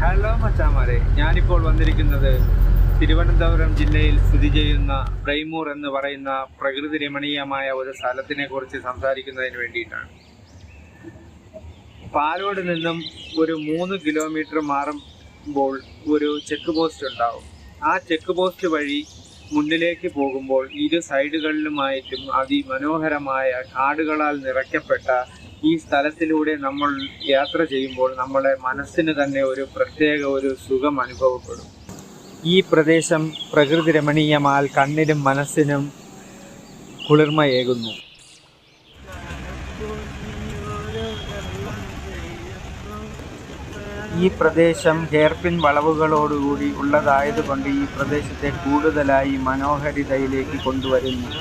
Hello മച്ചാമാരെ, ഞാനിപ്പോൾ വന്നിരിക്കുന്നത് തിരുവനന്തപുരം ജില്ലയിൽ സ്ഥിതി ചെയ്യുന്ന ബ്രൈമൂർ എന്ന് പറയുന്ന പ്രകൃതി രമണീയമായ ഒരു സ്ഥലത്തിനെ കുറിച്ച് സംസാരിക്കുന്നതിന് വേണ്ടിയിട്ടാണ്. പാലോട് നിന്നും ഒരു 3 കിലോമീറ്റർ മാറുമ്പോൾ ഒരു ചെക്ക് പോസ്റ്റ് ഉണ്ടാവും. ആ ചെക്ക് പോസ്റ്റ് വഴി മുന്നിലേക്ക് പോകുമ്പോൾ ഇരു സൈഡുകളിലുമായിട്ടും അതിമനോഹരമായ കാടുകളാൽ നിറയ്ക്കപ്പെട്ട ഈ സ്ഥലത്തിലൂടെ നമ്മൾ യാത്ര ചെയ്യുമ്പോൾ നമ്മളെ മനസ്സിന് തന്നെ ഒരു പ്രത്യേക ഒരു സുഖം അനുഭവപ്പെടും. ഈ പ്രദേശം പ്രകൃതി രമണീയമാൽ കണ്ണിനും മനസ്സിനും കുളിർമയേകുന്നു. ഈ പ്രദേശം ഹെയർപിൻ വളവുകളോടുകൂടി ഉള്ളതായതുകൊണ്ട് ഈ പ്രദേശത്തെ കൂടുതലായി മനോഹരിതയിലേക്ക് കൊണ്ടുവരുന്നു.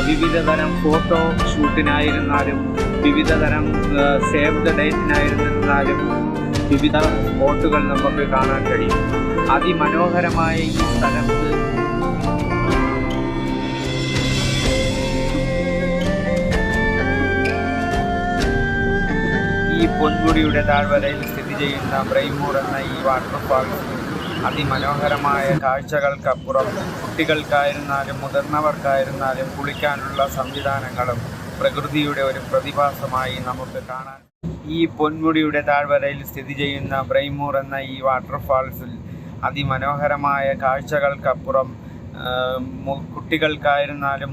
വിവിധതരം ഫോട്ടോ ഷൂട്ടിനായിരുന്നാലും വിവിധതരം സേവ് ദ ഡേറ്റിനായിരുന്നാലും വിവിധ സ്പോട്ടുകൾ നമുക്ക് കാണാൻ കഴിയും. അതിമനോഹരമായ ഈ സ്ഥലത്ത് ഈ പൊന്മുടിയുടെ താഴ്വരയിൽ സ്ഥിതി ചെയ്യുന്ന ബ്രൈമൂർ എന്ന ഈ വാട്ടർഫാൾസ് അതിമനോഹരമായ കാഴ്ചകൾക്കപ്പുറം കുട്ടികൾക്കായിരുന്നാലും മുതിർന്നവർക്കായിരുന്നാലും കുളിക്കാനുള്ള സംവിധാനങ്ങളും പ്രകൃതിയുടെ ഒരു പ്രതിഭാസമായി നമുക്ക് കാണാൻ. ഈ പൊന്മുടിയുടെ താഴ്വരയിൽ സ്ഥിതി ചെയ്യുന്ന ബ്രൈമൂർ എന്ന ഈ വാട്ടർഫാൾസിൽ അതിമനോഹരമായ കാഴ്ചകൾക്കപ്പുറം കുട്ടികൾക്കായിരുന്നാലും